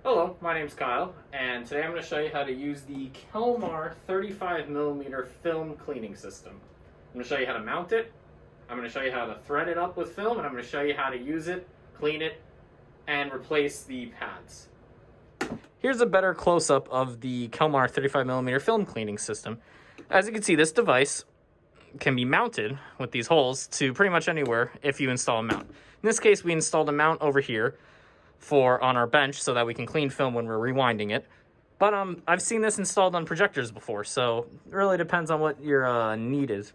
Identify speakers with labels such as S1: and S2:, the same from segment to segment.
S1: Hello, my name's Kyle, and today I'm going to show you how to use the Kelmar 35mm film cleaning system. I'm going to show you how to mount it, I'm going to show you how to thread it up with film, and I'm going to show you how to use it, clean it, and replace the pads. Here's a better close-up of the Kelmar 35mm film cleaning system. As you can see, this device can be mounted with these holes to pretty much anywhere if you install a mount. In this case, we installed a mount over here on our bench so that we can clean film when we're rewinding it. But I've seen this installed on projectors before, so it really depends on what your need is.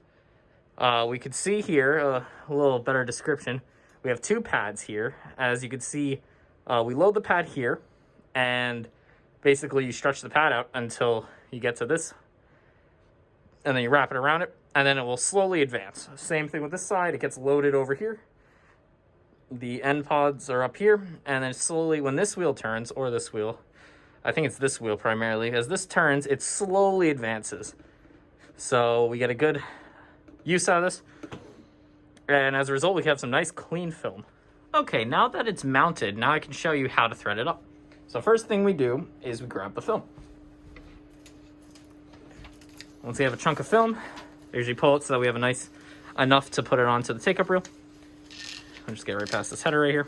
S1: We could see here a little better description. We have two pads here. As you can see, we load the pad here, and basically you stretch the pad out until you get to this, and then you wrap it around it, and then it will slowly advance. Same thing with this side. It gets loaded over here. The end pods are up here, and then slowly when this wheel turns, or this wheel, I think it's this wheel primarily, as this turns, it slowly advances. So we get a good use out of this, and as a result, we have some nice clean film. Okay, now that it's mounted, now I can show you how to thread it up. So first thing we do is we grab the film. Once we have a chunk of film, I usually pull it so that we have enough to put it onto the take-up reel. I'll just get right past this header right here.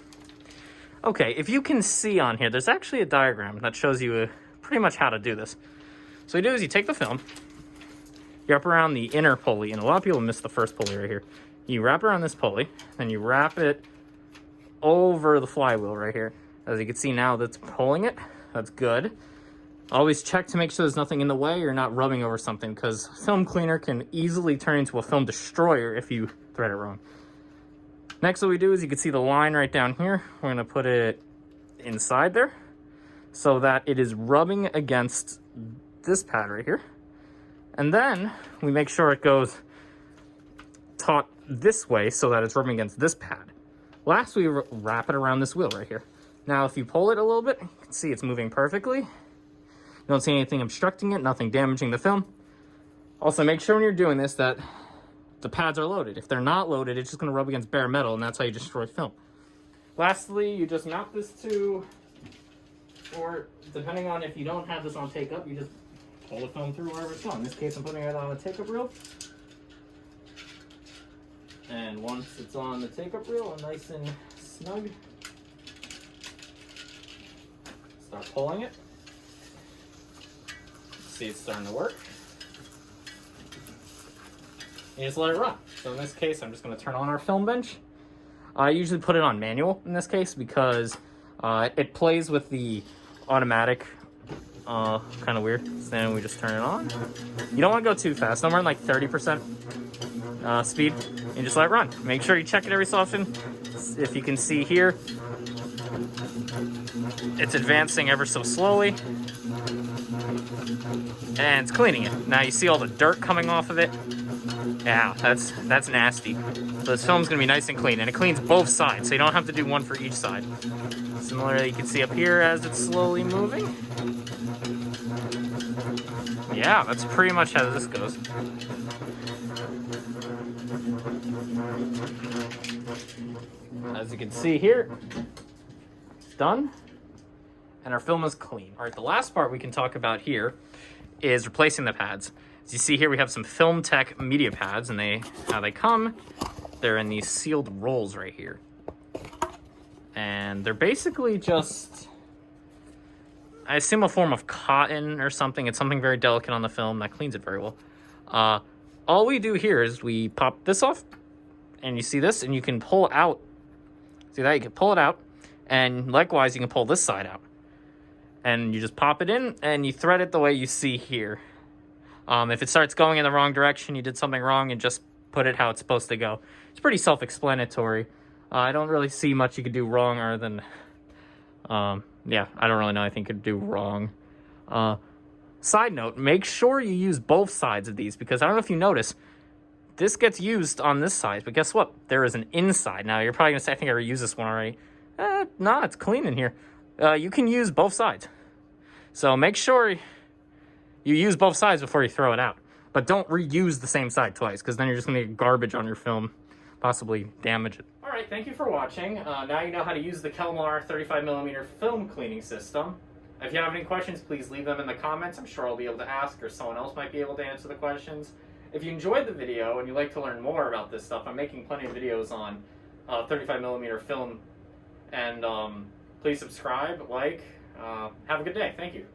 S1: Okay, if you can see on here, there's actually a diagram that shows you pretty much how to do this. So what you do is you take the film, you wrap around the inner pulley, and a lot of people miss the first pulley right here. You wrap around this pulley, then you wrap it over the flywheel right here. As you can see now, that's pulling it. That's good. Always check to make sure there's nothing in the way or you're not rubbing over something, because film cleaner can easily turn into a film destroyer if you thread it wrong. Next, what we do is you can see the line right down here. We're going to put it inside there so that it is rubbing against this pad right here. And then we make sure it goes taut this way so that it's rubbing against this pad. Last, we wrap it around this wheel right here. Now, if you pull it a little bit, you can see it's moving perfectly. You don't see anything obstructing it, nothing damaging the film. Also, make sure when you're doing this that the pads are loaded. If they're not loaded, it's just going to rub against bare metal, and that's how you destroy film. Lastly, you just mount this to, or depending on if you don't have this on take-up, you just pull the film through wherever it's on. In this case, I'm putting it on a take-up reel. And once it's on the take-up reel, nice and snug, start pulling it. See, it's starting to work. You just let it run. So in this case, I'm just going to turn on our film bench. I usually put it on manual in this case because it plays with the automatic, kind of weird. So then we just turn it on. You don't want to go too fast. Somewhere in like 30% speed. And just let it run. Make sure you check it every so often. If you can see here, it's advancing ever so slowly. And it's cleaning it. Now you see all the dirt coming off of it. Yeah, that's nasty. So this film's gonna be nice and clean, and it cleans both sides, so you don't have to do one for each side. Similarly, you can see up here as it's slowly moving. Yeah, that's pretty much how this goes. As you can see here, it's done, and our film is clean. All right, the last part we can talk about here is replacing the pads. As you see here, we have some Film Tech media pads, and how they come, they're in these sealed rolls right here. And they're basically just, I assume, a form of cotton or something. It's something very delicate on the film that cleans it very well. All we do here is we pop this off, and you see this, and you can pull out. See that? You can pull it out, and likewise, you can pull this side out. And you just pop it in, and you thread it the way you see here. If it starts going in the wrong direction, you did something wrong, and just put it how it's supposed to go. It's pretty self-explanatory. I don't really see much you could do wrong other than, yeah, I don't really know anything you could do wrong. Side note, make sure you use both sides of these, because I don't know if you notice, this gets used on this side, but guess what? There is an inside. Now, you're probably going to say, I think I reused this one already. No, it's clean in here. You can use both sides. So make sure you use both sides before you throw it out. But don't reuse the same side twice, because then you're just going to get garbage on your film, possibly damage it. All right. Alright, thank you for watching. Now you know how to use the Kelmar 35mm film cleaning system. If you have any questions, please leave them in the comments. I'm sure I'll be able to ask, or someone else might be able to answer the questions. If you enjoyed the video and you'd like to learn more about this stuff, I'm making plenty of videos on 35mm film. And please subscribe, like. Have a good day. Thank you.